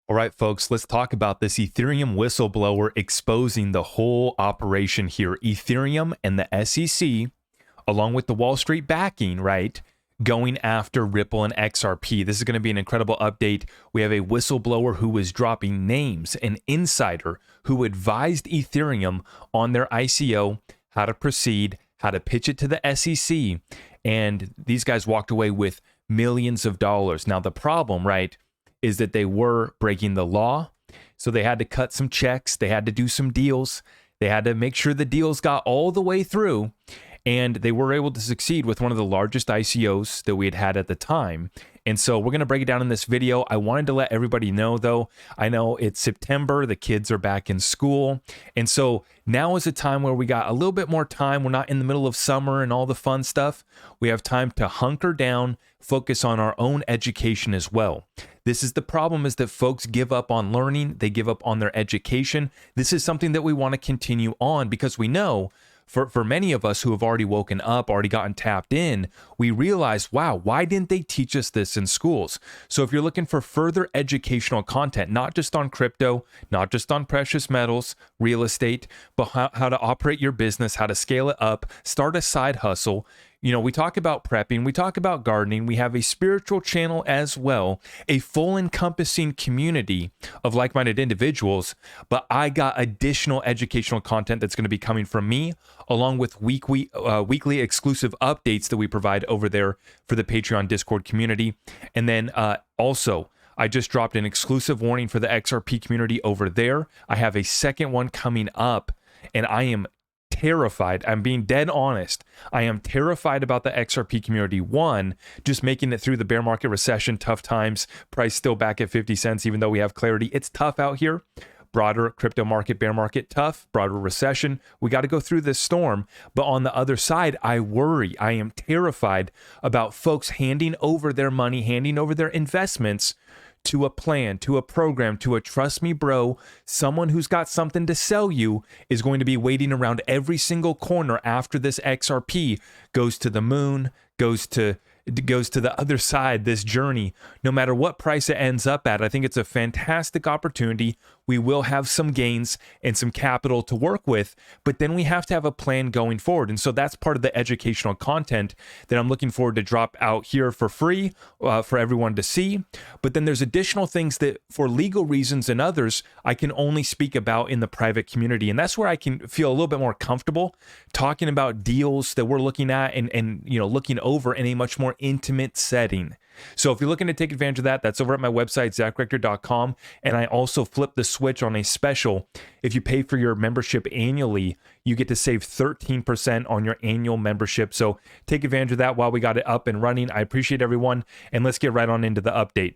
All right, folks, let's talk about this Ethereum whistleblower exposing the whole operation here. Ethereum and the SEC, along with the Wall Street backing, right, going after Ripple and XRP. This is going to be an incredible update. We have a whistleblower who was dropping names, an insider who advised Ethereum on their ICO, how to proceed, how to pitch it to the SEC. And these guys walked away with millions of dollars. Now, the problem, right, is that they were breaking the law. So they had to cut some checks. They had to do some deals. They had to make sure the deals got all the way through. And they were able to succeed with one of the largest ICOs that we had at the time. And so we're going to break it down in this video. I wanted to let everybody know, though, I know it's September, the kids are back in school. And so now is a time where we got a little bit more time. We're not in the middle of summer and all the fun stuff. We have time to hunker down, focus on our own education as well. This is the problem, is that folks give up on learning. They give up on their education. This is something that we want to continue on because we know for many of us who have already woken up, already gotten tapped in, we realize, wow, why didn't they teach us this in schools? So if you're looking for further educational content, not just on crypto, not just on precious metals, real estate, but how to operate your business, how to scale it up, start a side hustle. You know, we talk about prepping, we talk about gardening, we have a spiritual channel as well, a full encompassing community of like-minded individuals, but I got additional educational content that's going to be coming from me, along with weekly exclusive updates that we provide over there for the Patreon Discord community. And then also, I just dropped an exclusive warning for the XRP community over there. I have a second one coming up, and I am terrified. I'm being dead honest. I am terrified about the XRP community. One, just making it through the bear market recession, tough times, price still back at 50 cents, even though we have clarity. It's tough out here. Broader crypto market, bear market, tough, broader recession. We got to go through this storm. But on the other side, I worry. I am terrified about folks handing over their money, handing over their investments to a plan, to a program, to a trust me bro, someone who's got something to sell you is going to be waiting around every single corner after this XRP goes to the moon, goes to the other side, this journey, no matter what price it ends up at. I think it's a fantastic opportunity. We will have some gains and some capital to work with, but then we have to have a plan going forward. And so that's part of the educational content that I'm looking forward to drop out here for free for everyone to see. But then there's additional things that for legal reasons and others, I can only speak about in the private community. And that's where I can feel a little bit more comfortable talking about deals that we're looking at and you know, looking over in a much more intimate setting. So if you're looking to take advantage of that, that's over at my website, zachrector.com. And I also flip the switch on a special. If you pay for your membership annually, you get to save 13% on your annual membership. So take advantage of that while we got it up and running. I appreciate everyone. And let's get right on into the update.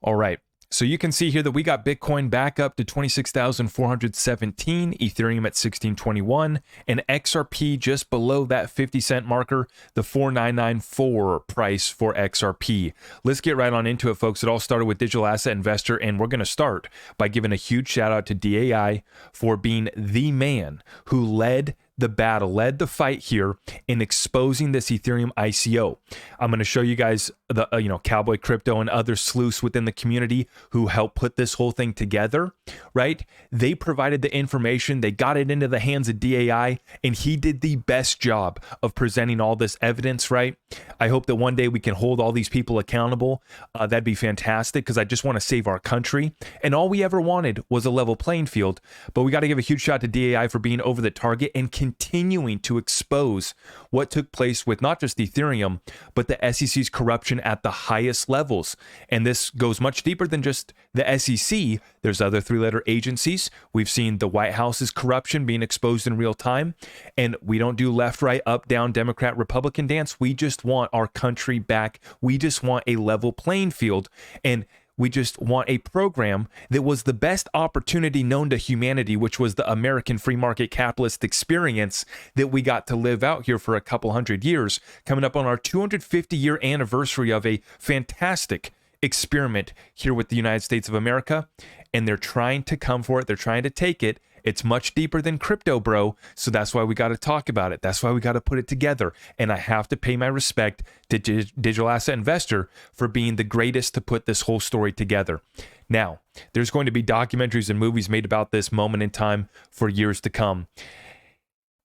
All right. So you can see here that we got Bitcoin back up to 26,417, Ethereum at 1621, and XRP just below that 50 cent marker, the 4994 price for XRP. Let's get right on into it, folks. It all started with Digital Asset Investor, and we're going to start by giving a huge shout out to DAI for being the man who led the battle, led the fight here in exposing this Ethereum ICO. I'm going to show you guys the Cowboy Crypto and other sleuths within the community who helped put this whole thing together, right? They provided the information, they got it into the hands of DAI, and he did the best job of presenting all this evidence, right? I hope that one day we can hold all these people accountable. That'd be fantastic, because I just want to save our country. And all we ever wanted was a level playing field. But we got to give a huge shout out to DAI for being over the target and continuing to expose what took place with not just Ethereum, but the SEC's corruption at the highest levels. And this goes much deeper than just the SEC. There's other three-letter agencies. We've seen the White House's corruption being exposed in real time. And we don't do left, right, up, down, Democrat, Republican dance. We just want our country back. We just want a level playing field. And we just want a program that was the best opportunity known to humanity, which was the American free market capitalist experience that we got to live out here for a couple hundred years, coming up on our 250-year anniversary of a fantastic experiment here with the United States of America. And they're trying to come for it. They're trying to take it. It's much deeper than crypto, bro. So that's why we got to talk about it. That's why we got to put it together. And I have to pay my respect to Digital Asset Investor for being the greatest to put this whole story together. Now, there's going to be documentaries and movies made about this moment in time for years to come.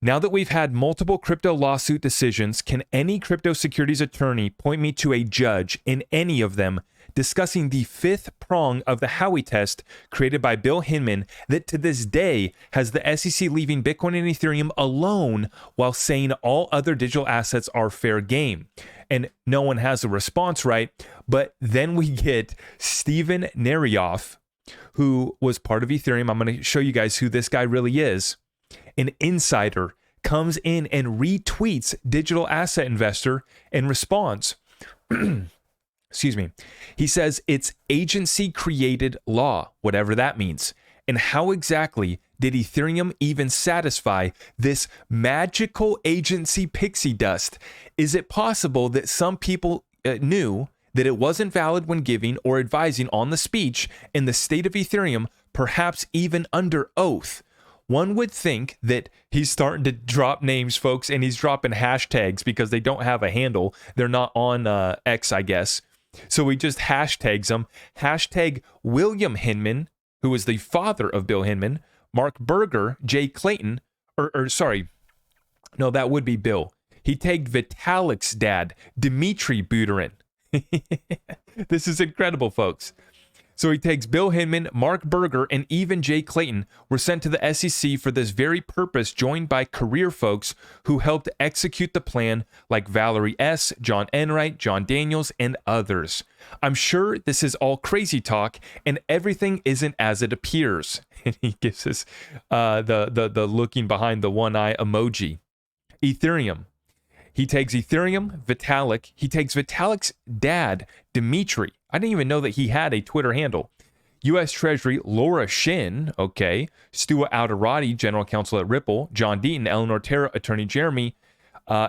Now that we've had multiple crypto lawsuit decisions, can any crypto securities attorney point me to a judge in any of them discussing the fifth prong of the Howey test created by Bill Hinman that to this day has the SEC leaving Bitcoin and Ethereum alone while saying all other digital assets are fair game? And no one has a response, right? But then we get Steven Narioff, who was part of Ethereum. I'm going to show you guys who this guy really is. An insider comes in and retweets Digital Asset Investor in response. Excuse me. He says it's agency created law, whatever that means. And how exactly did Ethereum even satisfy this magical agency pixie dust? Is it possible that some people knew that it wasn't valid when giving or advising on the speech in the state of Ethereum, perhaps even under oath? One would think that he's starting to drop names, folks, and he's dropping hashtags because they don't have a handle. They're not on X, I guess. So he just hashtags them. Hashtag William Hinman, who is the father of Bill Hinman, Mark Berger, Jay Clayton, no, that would be Bill. He tagged Vitalik's dad, Dmitry Buterin. This is incredible, folks. So he takes Bill Hinman, Mark Berger, and even Jay Clayton were sent to the SEC for this very purpose, joined by career folks who helped execute the plan like Valerie S., John Enright, John Daniels, and others. I'm sure this is all crazy talk and everything isn't as it appears. And he gives us the looking behind the one eye emoji. Ethereum. He takes Ethereum, Vitalik. He takes Vitalik's dad, Dmitry. I didn't even know that he had a Twitter handle. U.S. Treasury, Laura Shin, okay. Stuart Alderati, General Counsel at Ripple. John Deaton, Eleanor Terra, Attorney Jeremy.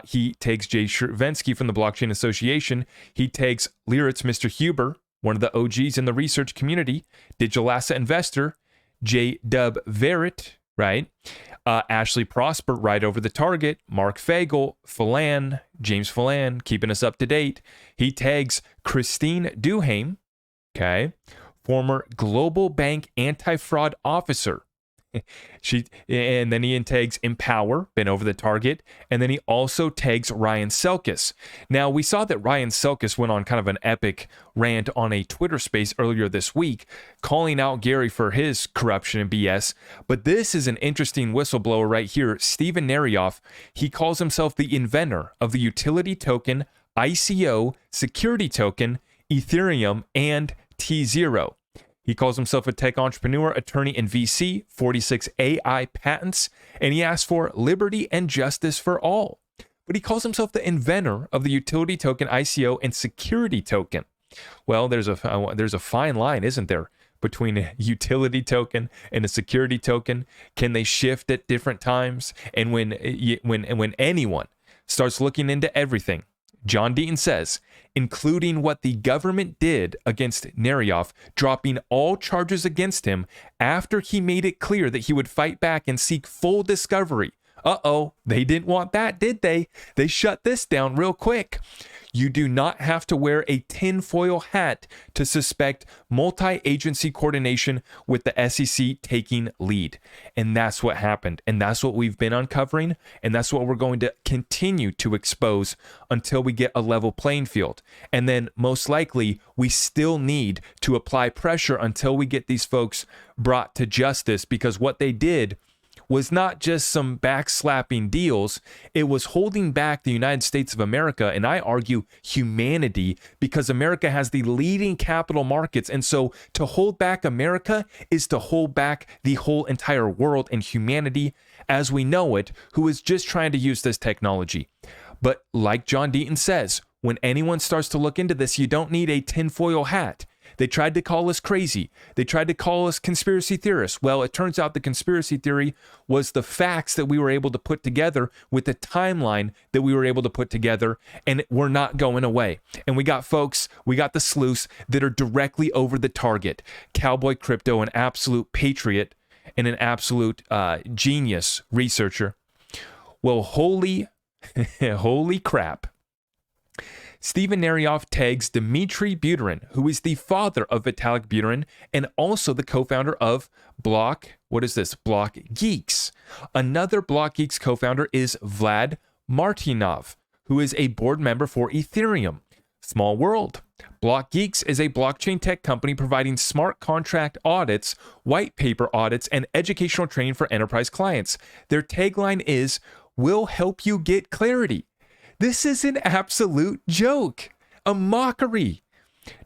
He takes Jay Shervinsky from the Blockchain Association. He takes Liritz, Mr. Huber, one of the OGs in the research community. Digital Asset Investor, J. Dub Verrett, right? Ashley Prosper, right over the target. Mark Fagel, Phelan, James Phelan, keeping us up to date. He tags Christine Duhame, okay, former Global Bank anti-fraud officer. And then he tags Empower, been over the target, and then he also tags Ryan Selkis. Now, we saw that Ryan Selkis went on kind of an epic rant on a Twitter space earlier this week, calling out Gary for his corruption and BS, but this is an interesting whistleblower right here, Steven Narioff. He calls himself the inventor of the utility token, ICO, security token, Ethereum, and T0. He calls himself a tech entrepreneur, attorney, and VC, 46 AI patents, and he asks for liberty and justice for all. But he calls himself the inventor of the utility token, ICO, and security token. Well, there's a fine line, isn't there, between a utility token and a security token? Can they shift at different times? And when anyone starts looking into everything, John Deaton says, including what the government did against Narioff, dropping all charges against him after he made it clear that he would fight back and seek full discovery. They didn't want that, did they? They shut this down real quick. You do not have to wear a tinfoil hat to suspect multi-agency coordination with the SEC taking lead. And that's what happened. And that's what we've been uncovering. And that's what we're going to continue to expose until we get a level playing field. And then most likely, we still need to apply pressure until we get these folks brought to justice, because what they did was not just some backslapping deals. It was holding back the United States of America, and I argue humanity, because America has the leading capital markets. And so to hold back America is to hold back the whole entire world and humanity as we know it, who is just trying to use this technology. But like John Deaton says, when anyone starts to look into this, you don't need a tinfoil hat. They tried to call us crazy. They tried to call us conspiracy theorists. Well, it turns out the conspiracy theory was the facts that we were able to put together with the timeline that we were able to put together, and we're not going away. And we got folks, we got the sleuths that are directly over the target. Cowboy Crypto, an absolute patriot, and an absolute genius researcher. Well, holy crap. Stephen Narioff tags Dmitry Buterin, who is the father of Vitalik Buterin and also the co-founder of Block Geeks. Another Block Geeks co-founder is Vlad Martinov, who is a board member for Ethereum. Small world. Block Geeks is a blockchain tech company providing smart contract audits, white paper audits, and educational training for enterprise clients. Their tagline is, "We'll help you get clarity." This is an absolute joke, a mockery.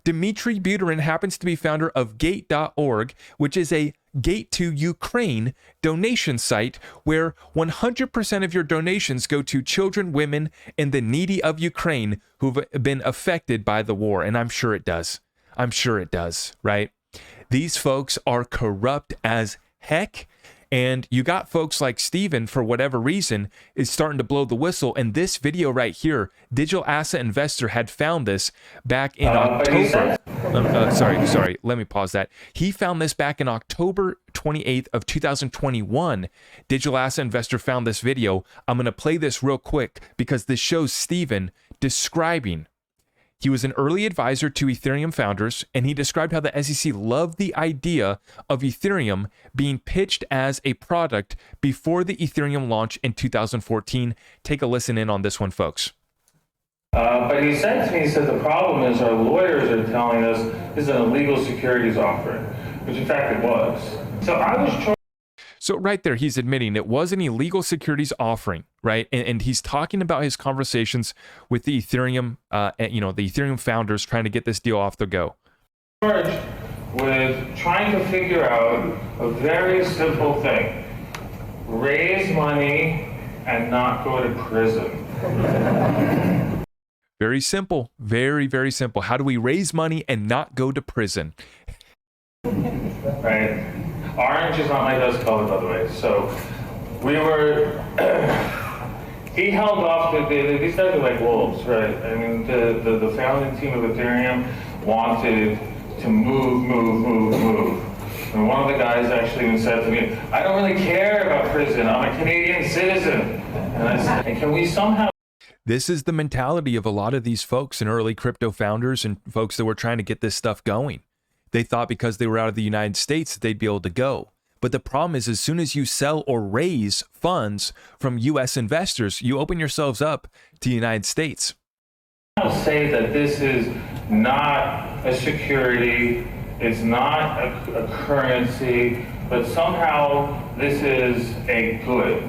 Dmitry Buterin happens to be founder of Gate.org, which is a Gate to Ukraine donation site where 100% of your donations go to children, women, and the needy of Ukraine who've been affected by the war. And I'm sure it does. Right? These folks are corrupt as heck. And you got folks like Steven, for whatever reason, is starting to blow the whistle. And this video right here, Digital Asset Investor had found this back in October. Sorry, let me pause that. He found this back in October 28th of 2021. Digital Asset Investor found this video. I'm going to play this real quick because this shows Steven describing. He was an early advisor to Ethereum founders, and he described how the SEC loved the idea of Ethereum being pitched as a product before the Ethereum launch in 2014. Take a listen in on this one, folks. But he said to me, he said, the problem is our lawyers are telling us this is an illegal securities offering, which in fact it was. So I was So right there, he's admitting it was an illegal securities offering, right? And he's talking about his conversations with the Ethereum, the Ethereum founders trying to get this deal off the go. Charged with trying to figure out a very simple thing: raise money and not go to prison. Very simple, very, very simple. How do we raise money and not go to prison? Right. Orange is not my best color, by the way. So we were, he held off, these guys are like wolves, right? I mean, the founding team of Ethereum wanted to move. And one of the guys actually even said to me, I don't really care about prison. I'm a Canadian citizen. And I said, and can we somehow... This is the mentality of a lot of these folks and early crypto founders and folks that were trying to get this stuff going. They thought because they were out of the United States that they'd be able to go. But the problem is, as soon as you sell or raise funds from U.S. investors, you open yourselves up to the United States. I'll say that this is not a security, it's not a currency, but somehow this is a good,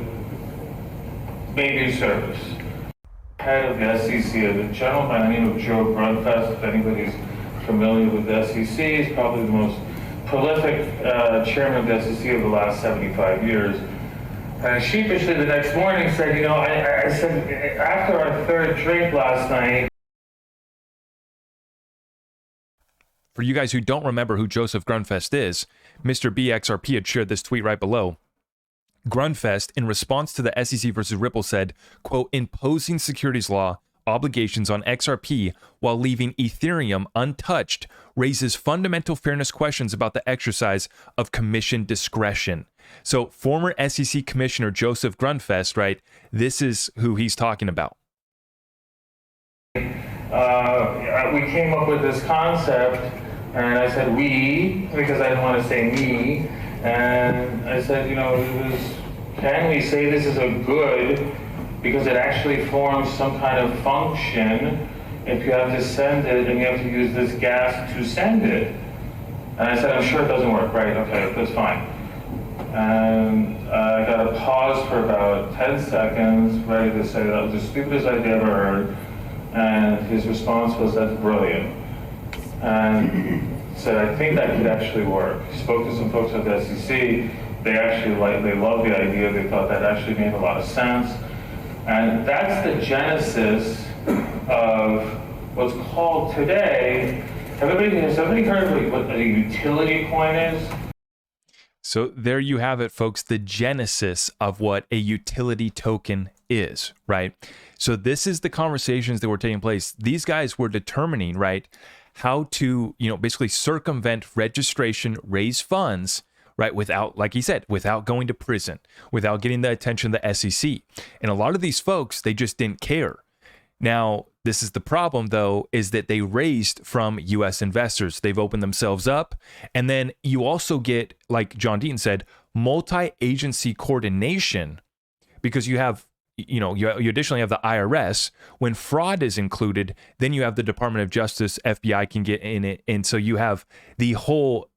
maybe service. Head of the SEC, a gentleman by the name of Joe Grunfest, if anybody's familiar with the SEC, is probably the most prolific chairman of the SEC of the last 75 years. And sheepishly the next morning said, I said, after our third drink last night. For you guys who don't remember who Joseph Grunfest is, Mr. BXRP had shared this tweet right below. Grunfest, in response to the SEC versus Ripple, said, quote, imposing securities law obligations on XRP while leaving Ethereum untouched raises fundamental fairness questions about the exercise of commission discretion. So former SEC Commissioner Joseph Grunfest, right, this is who he's talking about. We came up with this concept, and I said we, because I didn't want to say me, and I said, can we say this is a good, because it actually forms some kind of function if you have to send it and you have to use this gas to send it. And I said, I'm sure it doesn't work. Right, okay, that's fine. And I got a pause for about 10 seconds, ready to say that was the stupidest idea I've ever heard. And his response was, that's brilliant. And said, I think that could actually work. He spoke to some folks at the SEC. They loved the idea. They thought that actually made a lot of sense. And that's the genesis of what's called today. Has everybody heard of what a utility coin is? So there you have it, folks, the genesis of what a utility token is, right? So this is the conversations that were taking place. These guys were determining, right, how to, basically circumvent registration, raise funds, right? Without, like he said, without going to prison, without getting the attention of the SEC. And a lot of these folks, they just didn't care. Now, this is the problem, though, is that they raised from U.S. investors. They've opened themselves up. And then you also get, like John Deaton said, multi-agency coordination, because you have, you additionally have the IRS. When fraud is included, then you have the Department of Justice, FBI can get in it. And so you have the whole,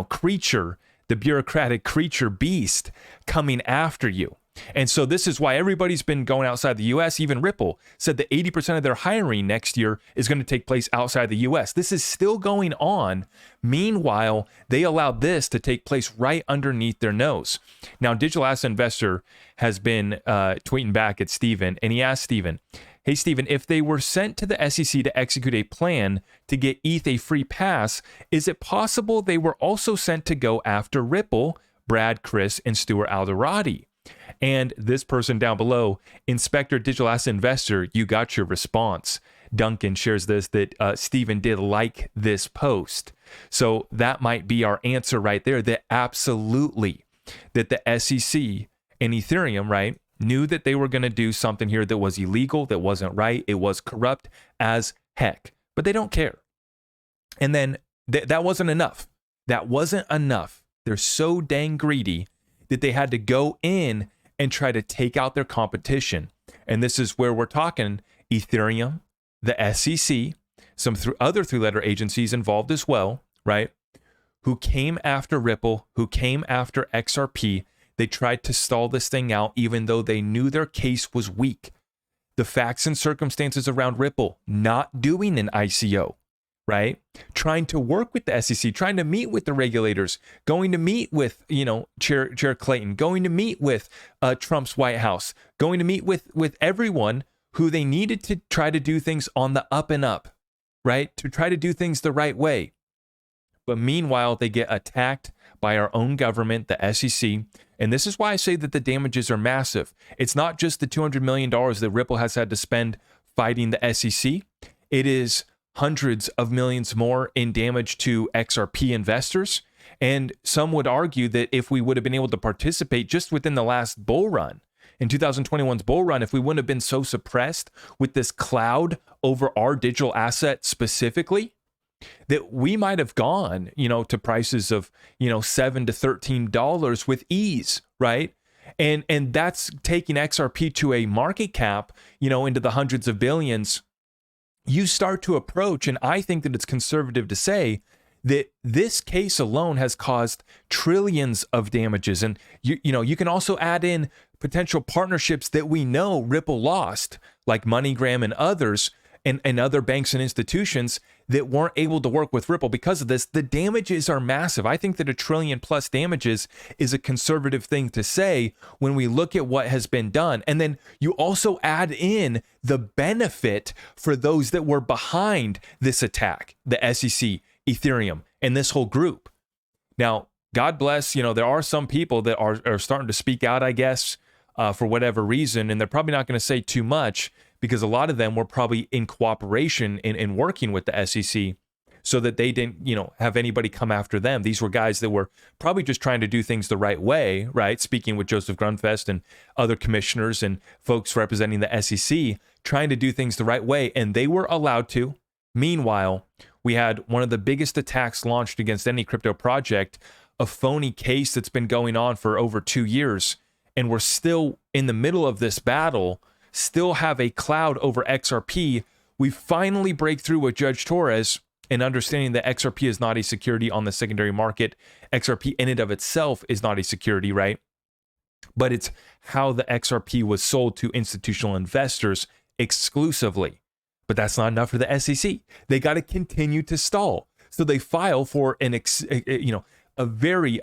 creature, the bureaucratic creature beast coming after you. And so this is why everybody's been going outside the U.S. Even Ripple said that 80% of their hiring next year is going to take place outside the U.S. This is still going on. Meanwhile, they allowed this to take place right underneath their nose. Now, Digital Asset Investor has been tweeting back at Steven, and he asked Steven, hey, Steven, if they were sent to the SEC to execute a plan to get ETH a free pass, is it possible they were also sent to go after Ripple, Brad, Chris, and Stuart Alderati? And this person down below, Inspector Digital Asset Investor, you got your response. Duncan shares this, that Steven did like this post. So that might be our answer right there, that absolutely, that the SEC and Ethereum, right, knew that they were going to do something here that was illegal, that wasn't right, it was corrupt as heck, but they don't care. And then that wasn't enough. That wasn't enough. They're so dang greedy that they had to go in and try to take out their competition. And this is where we're talking Ethereum, the SEC, some other three-letter agencies involved as well, right? Who came after Ripple, who came after XRP. They tried to stall this thing out, even though they knew their case was weak. The facts and circumstances around Ripple not doing an ICO, right? Trying to work with the SEC, trying to meet with the regulators, going to meet with, Chair Clayton, going to meet with Trump's White House, going to meet with everyone who they needed to try to do things on the up and up, right? To try to do things the right way. But meanwhile, they get attacked by our own government, the SEC. And this is why I say that the damages are massive. It's not just the $200 million that Ripple has had to spend fighting the SEC. It is hundreds of millions more in damage to XRP investors. And some would argue that if we would have been able to participate just within the last bull run, in 2021's bull run, if we wouldn't have been so suppressed with this cloud over our digital asset specifically, that we might have gone, to prices of, $7 to $13 with ease, right? And that's taking XRP to a market cap, into the hundreds of billions. You start to approach, and I think that it's conservative to say that this case alone has caused trillions of damages. And you can also add in potential partnerships that we know Ripple lost, like MoneyGram and others, and other banks and institutions that weren't able to work with Ripple because of this. The damages are massive. I think that $1 trillion plus damages is a conservative thing to say when we look at what has been done. And then you also add in the benefit for those that were behind this attack, the SEC, Ethereum, and this whole group. Now, God bless, there are some people that are starting to speak out, I guess, for whatever reason, and they're probably not going to say too much, because a lot of them were probably in cooperation in working with the SEC so that they didn't, have anybody come after them. These were guys that were probably just trying to do things the right way, right? Speaking with Joseph Grunfest and other commissioners and folks representing the SEC, trying to do things the right way, and they were allowed to. Meanwhile, we had one of the biggest attacks launched against any crypto project, a phony case that's been going on for over 2 years, and we're still in the middle of this battle, still have a cloud over XRP. We finally break through with Judge Torres and understanding that XRP is not a security on the secondary market. XRP in and of itself is not a security, right? But it's how the XRP was sold to institutional investors exclusively. But that's not enough for the SEC. They got to continue to stall. So they file for a very,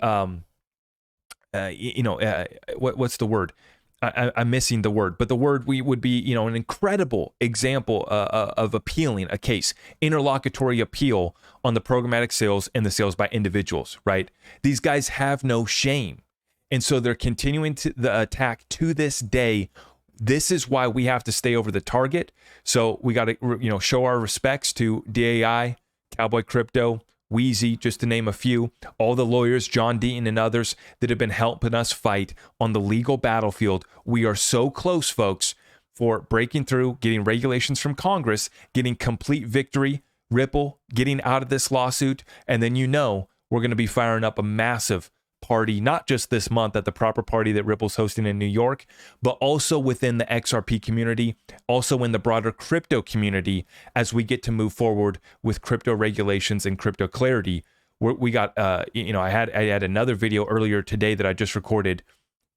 what's the word? I'm missing the word, but the word would be, an incredible example of appealing a case, interlocutory appeal on the programmatic sales and the sales by individuals, right? These guys have no shame. And so they're continuing the attack to this day. This is why we have to stay over the target. So we got to, show our respects to DAI, Cowboy Crypto, Wheezy, just to name a few, all the lawyers, John Deaton and others that have been helping us fight on the legal battlefield. We are so close, folks, for breaking through, getting regulations from Congress, getting complete victory, Ripple, getting out of this lawsuit, and then we're going to be firing up a massive party, not just this month at the proper party that Ripple's hosting in New York, but also within the XRP community, also in the broader crypto community as we get to move forward with crypto regulations and crypto clarity. We got, I had another video earlier today that I just recorded,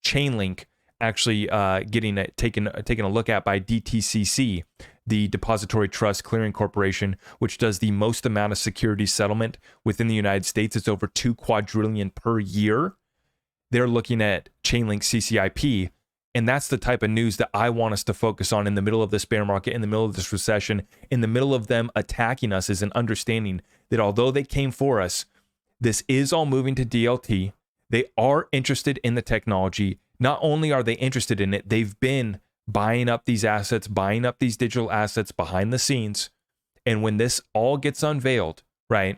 Chainlink actually taken a look at by DTCC, the Depository Trust Clearing Corporation, which does the most amount of security settlement within the United States. It's over 2 quadrillion per year. They're looking at Chainlink CCIP, and that's the type of news that I want us to focus on in the middle of this bear market, in the middle of this recession, in the middle of them attacking us, is an understanding that although they came for us, this is all moving to DLT. They are interested in the technology. Not only are they interested in it, they've been buying up these assets, buying up these digital assets behind the scenes. And when this all gets unveiled, right,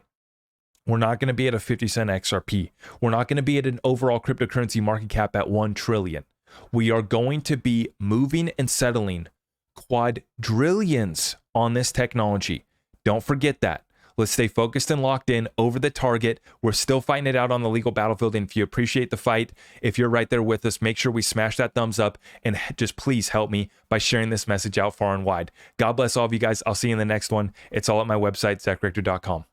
we're not going to be at a 50-cent XRP. We're not going to be at an overall cryptocurrency market cap at 1 trillion. We are going to be moving and settling quadrillions on this technology. Don't forget that. Let's stay focused and locked in over the target. We're still fighting it out on the legal battlefield. And if you appreciate the fight, if you're right there with us, make sure we smash that thumbs up and just please help me by sharing this message out far and wide. God bless all of you guys. I'll see you in the next one. It's all at my website, ZachRector.com.